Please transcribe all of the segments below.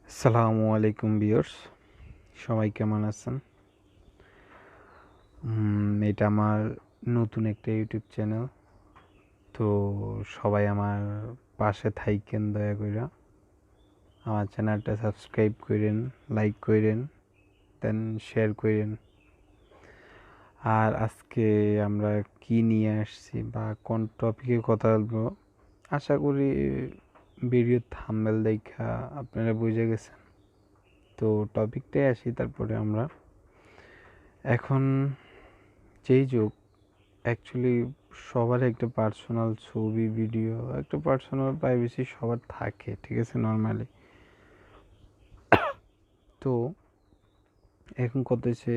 আসসালামু আলাইকুম ভিউয়ার্স, সবাই কেমন আছেন? এটা আমার নতুন একটা ইউটিউব চ্যানেল। তো সবাই আমার পাশে থাইকেন দয়া কইরা। আমার চ্যানেলটা সাবস্ক্রাইব কইরেন, লাইক কইরেন, দেন শেয়ার কইরেন। আর আজকে আমরা কি নিয়ে আসছি বা কোন টপিকে কথা বলবো, আশা করি ভিডিও থাম্বনেল দেখা আপনারা বুঝে গেছেন। তো টপিকটাই আসি, তারপরে আমরা এখন যেই যুগ অ্যাকচুয়ালি সবার একটা পার্সোনাল ছবি ভিডিও একটা পার্সোনাল প্রাইভেসি সবার থাকে, ঠিক আছে, নর্মালি। তো এখন কথা হচ্ছে,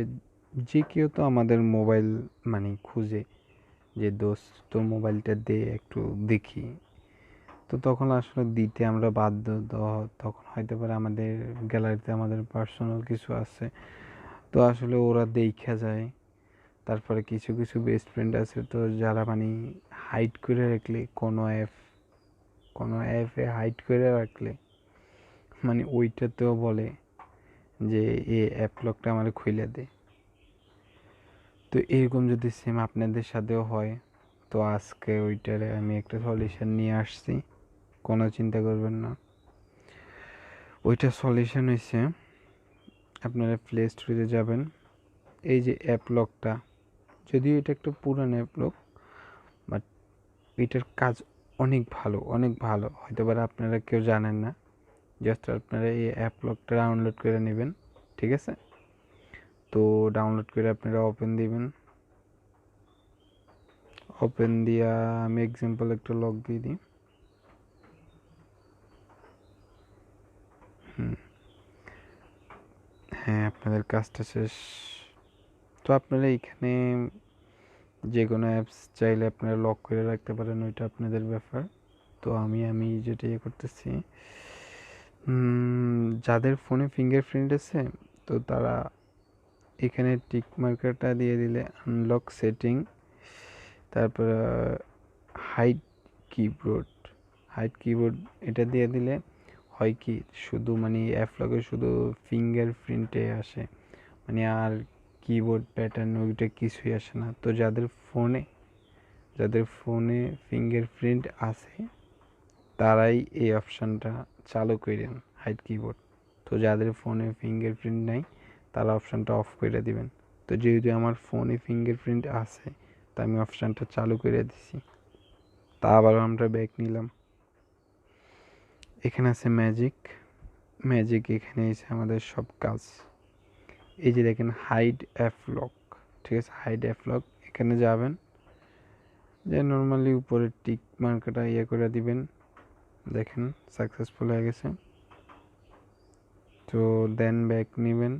যে কেউ তো আমাদের মোবাইল মানে খুঁজে যে দোস্ত তোর মোবাইলটা দে একটু দেখি। তো তখন আসলে দিতে আমরা বাধ্য। তখন হয়তো পারে আমাদের গ্যালারিতে আমাদের পার্সোনাল কিছু আছে, তো আসলে ওরা দেখা যায়। তারপরে কিছু কিছু বেস্ট ফ্রেন্ড আছে তো যারা মানে হাইড করে রাখলে কোনো অ্যাপে হাইড করে রাখলে মানে ওইটাতেও বলে যে এই অ্যাপ লকটা আমার খুইলে দে। তো এরকম যদি সেম আপনাদের সাথেও হয়, তো আজকে ওইটারে আমি একটা সলিউশন নিয়ে আসছি, কোনো চিন্তা করবেন না। ওইটা সলিউশন হয়েছে, আপনারা প্লে স্টোরে যাবেন। এই যে অ্যাপ লকটা, যদিও এটা একটা পুরান অ্যাপ লক, বাট এটার কাজ অনেক ভালো, অনেক ভালো। হয়তো বা আপনারা কেউ জানেন না। জাস্ট আপনারা এই অ্যাপ লকটা ডাউনলোড করে নেবেন, ঠিক আছে? তো ডাউনলোড করে আপনারা ওপেন দিবেন। ওপেন দিয়া আমি এক্সাম্পল একটা লক দিয়ে দিই। হ্যাঁ, আপনাদের কাজটা শেষ। তো আপনারা এইখানে যে কোনো অ্যাপস চাইলে আপনারা লক করে রাখতে পারেন, ওইটা আপনাদের ব্যাপার। তো আমি যেটা ইয়ে করতেছি, যাদের ফোনে ফিঙ্গারপ্রিন্ট আছে তো তারা এখানে টিক মার্কারটা দিয়ে দিলে আনলক সেটিং, তারপর হাইড কিবোর্ড হাইড কিবোর্ড এটা দিয়ে দিলে হয় কি, শুধু মানে অ্যাপ লকে শুধু ফিঙ্গারপ্রিন্টে আসে, মানে আর কিবোর্ড প্যাটার্ন ওইটা কিছুই আসে না। তো যাদের ফোনে ফিঙ্গারপ্রিন্ট আছে তারাই এই অপশানটা চালু করেন, হাইড কিবোর্ড। তো যাদের ফোনে ফিঙ্গারপ্রিন্ট নাই তারা অপশানটা অফ করে দিবেন। তো যেহেতু আমার ফোনে ফিঙ্গারপ্রিন্ট আছে, তা আমি অপশানটা চালু করে দিছি। তা আবার আমরা ব্যাক নিলাম। এখানে আছে ম্যাজিক এখানে এসে আমাদের সব কাজ। এই যে দেখেন হাইড অ্যাপ লক, ঠিক আছে, হাইড অ্যাপ লক। এখানে যাবেন, যে নর্মালি উপরে টিক মার্কটা ইয়ে করে দিবেন। দেখেন সাকসেসফুল হয়ে গেছে। তো দেন ব্যাক নেবেন।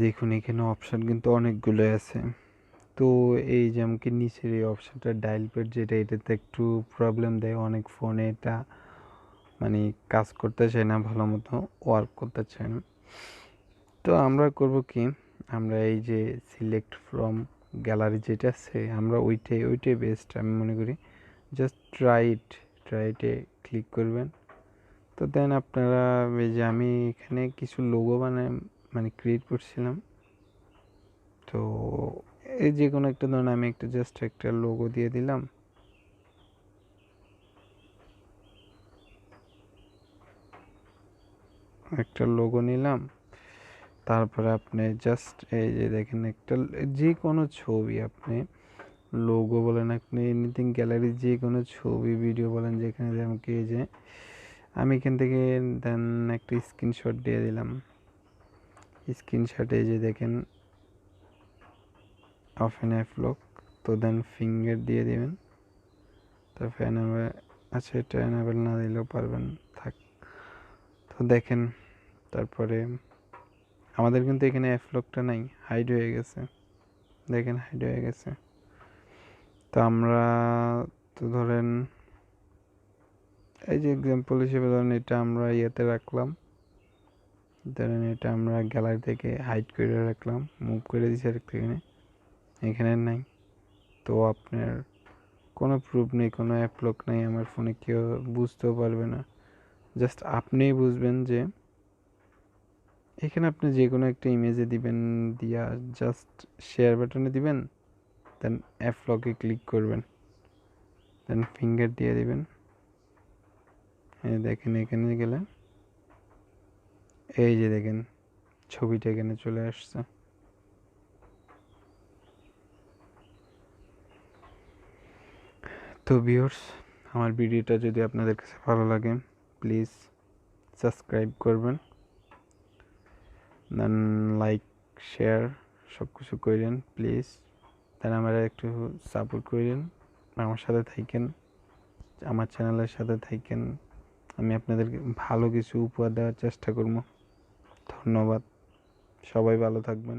দেখুন এখানে অপশান কিন্তু অনেকগুলো আছে। তো এই যে আমাকে নিচের এই অপশানটা ডায়াল প্যাড যেটা, এটাতে একটু প্রবলেম দেয় অনেক ফোনে, এটা মানে কাজ করতে চায় না, ভালো মতো ওয়ার্ক করতে চায় না। তো আমরা করব কি, আমরা এই যে সিলেক্ট ফ্রম গ্যালারি যেটা আছে, আমরা ওইটাই বেস্ট আমি মনে করি। জাস্ট ট্রাইটে ক্লিক করবেন। তো দেন আপনারা এই যে আমি এখানে কিছু লোগো মানে ক্রিয়েট করছিলাম। তো এই যে কোনো একটা ধরুন আমি জাস্ট একটা লোগো দিয়ে দিলাম। একটা লোগো নিলাম। তারপরে আপনি জাস্ট এই যে দেখেন একটা যে কোনো ছবি, আপনি লোগো বলেন, আপনি এনিথিং গ্যালারি যে কোনো ছবি ভিডিও বলেন, যেখানে আমাকে এই যে আমি এখান থেকে দেন একটা স্ক্রিনশট দিয়ে দিলাম। স্ক্রিনশটে এই যে দেখেন অফ এন অ্যাপ লক। তো দেন ফিঙ্গার দিয়ে দিবেন। তারপর এনাবেল, আচ্ছা এটা এনাবেল না দিলেও পারবেন, থাক। তো দেখেন তারপরে আমাদের কিন্তু এখানে অ্যাপ লকটা নাই, হাইড হয়ে গেছে। দেখেন হাইড হয়ে গেছে। তো আমরা তো ধরেন এই যে এক্সাম্পল হিসেবে ধরেন এটা আমরা ইয়েতে রাখলাম, ধরেন এটা আমরা গ্যালারি থেকে হাইড করে রাখলাম, মুভ করে দিয়েছি এখানে নাই। তো আপনার কোনো প্রুফ নেই, কোনো অ্যাপ লক নেই আমার ফোনে, কেউ বুঝতেও পারবে না জাস্ট আপনিই বুঝবেন যে এখানে আপনি যে কোনো একটা ইমেজে দিবেন, দিয়া জাস্ট শেয়ার বাটনে দিবেন, দেন অ্যাপ লকে ক্লিক করবেন, দেন ফিঙ্গার দিয়ে দিবেন। দেখেন এখানে গেলে এই যে দেখেন ছবিটা এখানে চলে আসছে। তো ভিউয়ার্স, আমার ভিডিওটা যদি আপনাদের কাছে ভালো লাগে প্লিজ সাবস্ক্রাইব করবেন, দেন লাইক শেয়ার সব কিছু করেন প্লিজ। দেন আমার একটু সাপোর্ট করেন, আমার সাথে থাকেন, আমার চ্যানেলের সাথে থাকেন। আমি আপনাদেরকে ভালো কিছু উপহার দেওয়ার চেষ্টা করব। ধন্যবাদ, সবাই ভালো থাকবেন।